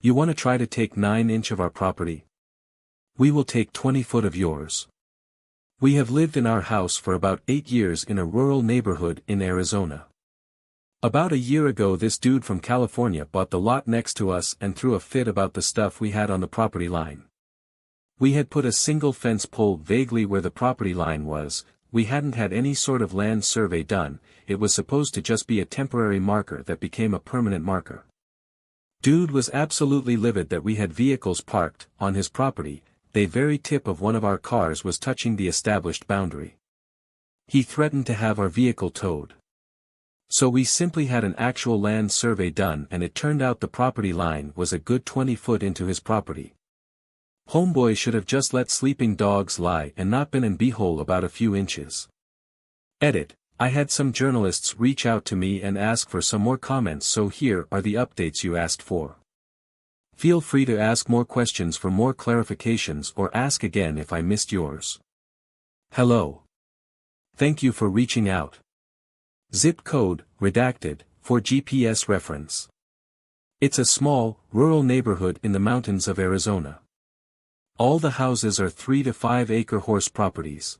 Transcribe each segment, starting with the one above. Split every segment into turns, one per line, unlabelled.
You want to try to take 9 inch of our property? We will take 20 foot of yours. We have lived in our house for about 8 years in a rural neighborhood in Arizona. About a year ago this dude from California bought the lot next to us and threw a fit about the stuff we had on the property line. We had put a single fence pole vaguely where the property line was. We hadn't had any sort of land survey done. It was supposed to just be a temporary marker that became a permanent marker. Dude was absolutely livid that we had vehicles parked on his property. The very tip of one of our cars was touching the established boundary. He threatened to have our vehicle towed. So we simply had an actual land survey done and it turned out the property line was a good 20 foot into his property. Homeboy should have just let sleeping dogs lie and not been in beehole about a few inches. Edit. I had some journalists reach out to me and ask for some more comments, so here are the updates you asked for. Feel free to ask more questions for more clarifications or ask again if I missed yours. Hello. Thank you for reaching out. Zip code, redacted, for GPS reference. It's a small, rural neighborhood in the mountains of Arizona. All the houses are 3 to 5 acre horse properties.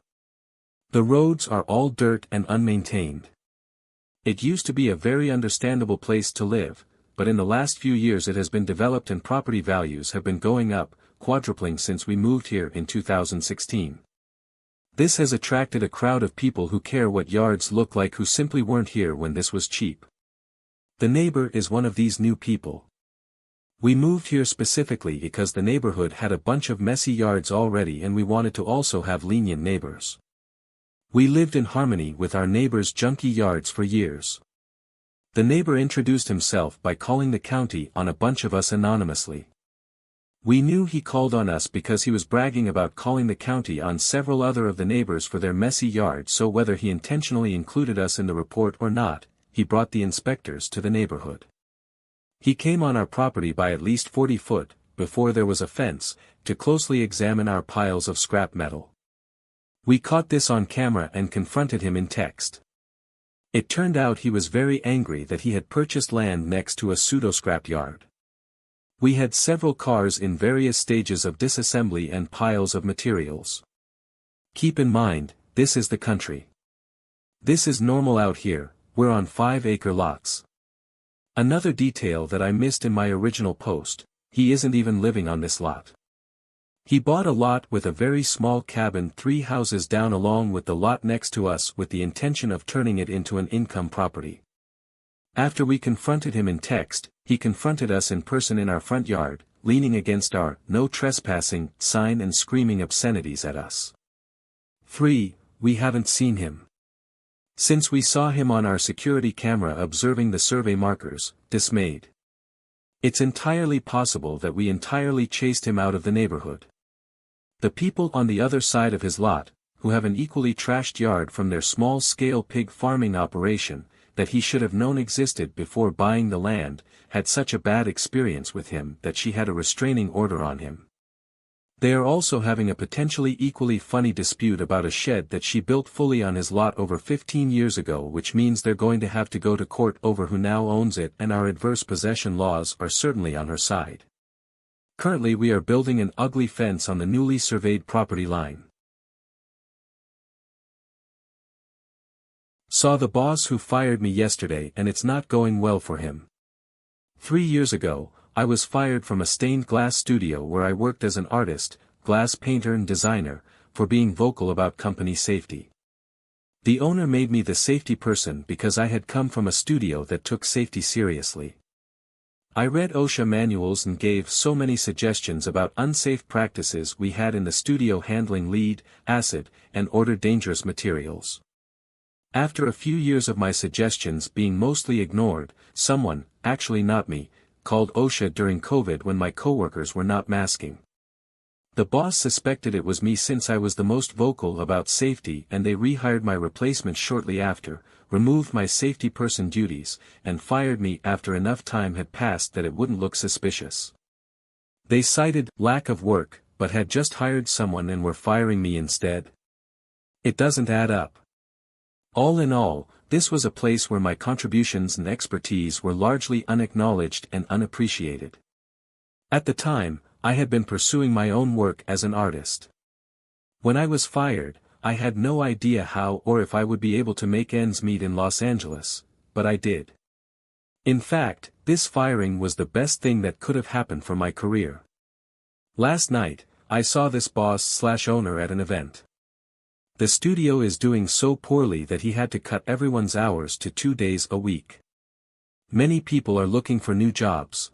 The roads are all dirt and unmaintained. It used to be a very understandable place to live, but in the last few years it has been developed and property values have been going up, quadrupling since we moved here in 2016. This has attracted a crowd of people who care what yards look like who simply weren't here when this was cheap. The neighbor is one of these new people. We moved here specifically because the neighborhood had a bunch of messy yards already and we wanted to also have lenient neighbors. We lived in harmony with our neighbor's junky yards for years. The neighbor introduced himself by calling the county on a bunch of us anonymously. We knew he called on us because he was bragging about calling the county on several other of the neighbors for their messy yards, so whether he intentionally included us in the report or not, he brought the inspectors to the neighborhood. He came on our property by at least 40 foot, before there was a fence, to closely examine our piles of scrap metal. We caught this on camera and confronted him in text. It turned out he was very angry that he had purchased land next to a pseudo-scrap yard. We had several cars in various stages of disassembly and piles of materials. Keep in mind, this is the country. This is normal out here, we're on 5 acre lots. Another detail that I missed in my original post, he isn't even living on this lot. He bought a lot with a very small cabin 3 houses down along with the lot next to us with the intention of turning it into an income property. After we confronted him in text, he confronted us in person in our front yard, leaning against our "No Trespassing" sign and screaming obscenities at us. 3. We haven't seen him since we saw him on our security camera observing the survey markers, dismayed. It's entirely possible that we entirely chased him out of the neighborhood. The people on the other side of his lot, who have an equally trashed yard from their small-scale pig farming operation, that he should have known existed before buying the land, had such a bad experience with him that she had a restraining order on him. They are also having a potentially equally funny dispute about a shed that she built fully on his lot over 15 years ago, which means they're going to have to go to court over who now owns it, and our adverse possession laws are certainly on her side. Currently we are building an ugly fence on the newly surveyed property line. Saw the boss who fired me yesterday and it's not going well for him. 3 years ago, I was fired from a stained glass studio where I worked as an artist, glass painter and designer, for being vocal about company safety. The owner made me the safety person because I had come from a studio that took safety seriously. I read OSHA manuals and gave so many suggestions about unsafe practices we had in the studio handling lead, acid, and other dangerous materials. After a few years of my suggestions being mostly ignored, someone, actually not me, called OSHA during COVID when my coworkers were not masking. The boss suspected it was me since I was the most vocal about safety, and they rehired my replacement shortly after, removed my safety person duties, and fired me after enough time had passed that it wouldn't look suspicious. They cited lack of work, but had just hired someone and were firing me instead. It doesn't add up. All in all, this was a place where my contributions and expertise were largely unacknowledged and unappreciated. At the time, I had been pursuing my own work as an artist. When I was fired, I had no idea how or if I would be able to make ends meet in Los Angeles, but I did. In fact, this firing was the best thing that could have happened for my career. Last night, I saw this boss/owner at an event. The studio is doing so poorly that he had to cut everyone's hours to 2 days a week. Many people are looking for new jobs.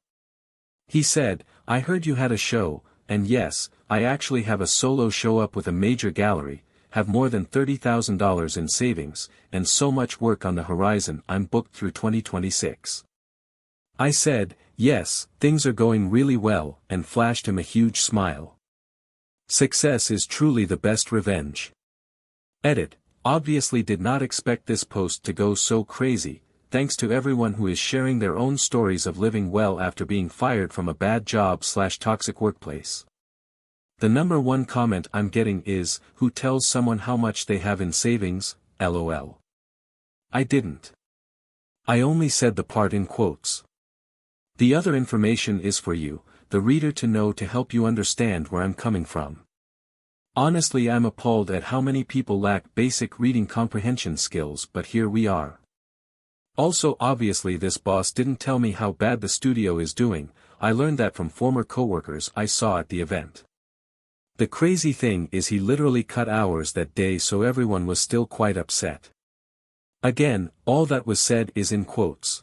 He said, "I heard you had a show, and yes, I actually have a solo show up with a major gallery, have more than $30,000 in savings, and so much work on the horizon I'm booked through 2026. I said, "Yes, things are going really well," and flashed him a huge smile. Success is truly the best revenge. Edit, obviously did not expect this post to go so crazy, thanks to everyone who is sharing their own stories of living well after being fired from a bad job/toxic workplace. The number one comment I'm getting is, "Who tells someone how much they have in savings, lol. I didn't. I only said the part in quotes. The other information is for you, the reader, to know to help you understand where I'm coming from. Honestly, I'm appalled at how many people lack basic reading comprehension skills, but here we are. Also, obviously this boss didn't tell me how bad the studio is doing, I learned that from former coworkers I saw at the event. The crazy thing is he literally cut hours that day, so everyone was still quite upset. Again, all that was said is in quotes.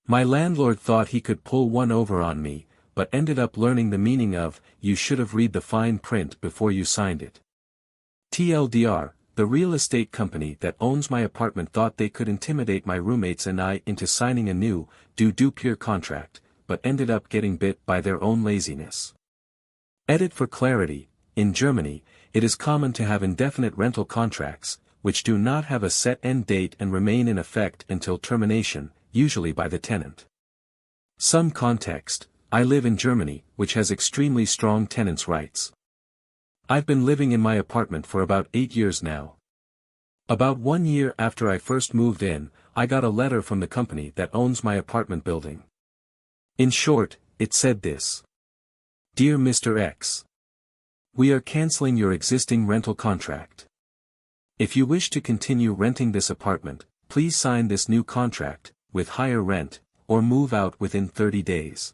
My landlord thought he could pull one over on me, but ended up learning the meaning of, "You should have read the fine print before you signed it." TLDR, the real estate company that owns my apartment thought they could intimidate my roommates and I into signing a new, do-peer contract, but ended up getting bit by their own laziness. Edit for clarity, in Germany, it is common to have indefinite rental contracts, which do not have a set end date and remain in effect until termination, usually by the tenant. Some context, I live in Germany, which has extremely strong tenants' rights. I've been living in my apartment for about 8 years now. About 1 year after I first moved in, I got a letter from the company that owns my apartment building. In short, it said this. "Dear Mr. X. We are canceling your existing rental contract. If you wish to continue renting this apartment, please sign this new contract, with higher rent, or move out within 30 days.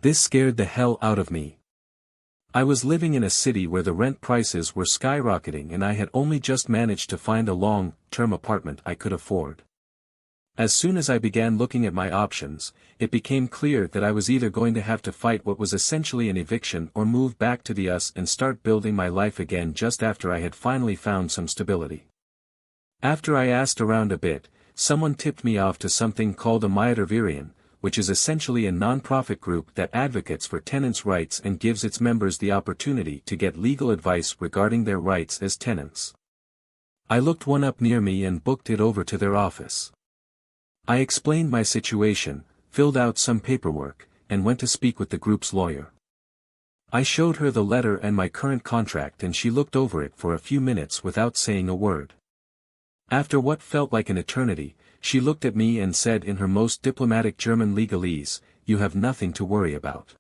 This scared the hell out of me. I was living in a city where the rent prices were skyrocketing and I had only just managed to find a long-term apartment I could afford. As soon as I began looking at my options, it became clear that I was either going to have to fight what was essentially an eviction or move back to the US and start building my life again just after I had finally found some stability. After I asked around a bit, someone tipped me off to something called a victories, which is essentially a non-profit group that advocates for tenants' rights and gives its members the opportunity to get legal advice regarding their rights as tenants. I looked one up near me and booked it over to their office. I explained my situation, filled out some paperwork, and went to speak with the group's lawyer. I showed her the letter and my current contract and she looked over it for a few minutes without saying a word. After what felt like an eternity, she looked at me and said in her most diplomatic German legalese, "You have nothing to worry about."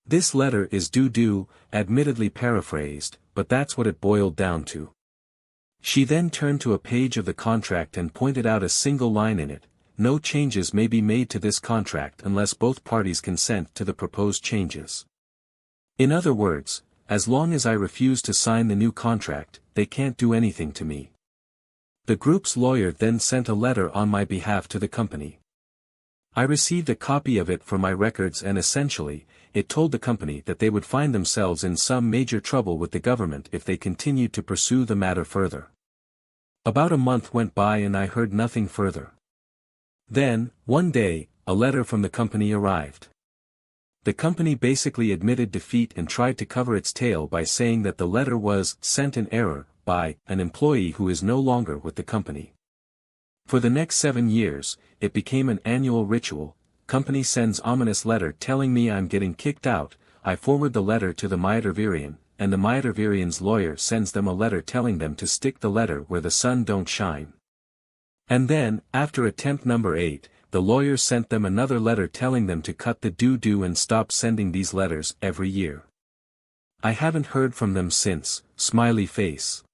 This letter is doo-doo, admittedly paraphrased, but that's what it boiled down to. She then turned to a page of the contract and pointed out a single line in it: "No changes may be made to this contract unless both parties consent to the proposed changes." In other words, as long as I refuse to sign the new contract, they can't do anything to me. The group's lawyer then sent a letter on my behalf to the company. I received a copy of it for my records and essentially, it told the company that they would find themselves in some major trouble with the government if they continued to pursue the matter further. About a month went by and I heard nothing further. Then, one day, a letter from the company arrived. The company basically admitted defeat and tried to cover its tail by saying that the letter was sent in error by an employee who is no longer with the company. For the next 7 years, it became an annual ritual. Company sends ominous letter telling me I'm getting kicked out, I forward the letter to the victories, and the victories's lawyer sends them a letter telling them to stick the letter where the sun don't shine. And then, after attempt number 8, the lawyer sent them another letter telling them to cut the doo-doo and stop sending these letters every year. I haven't heard from them since, smiley face.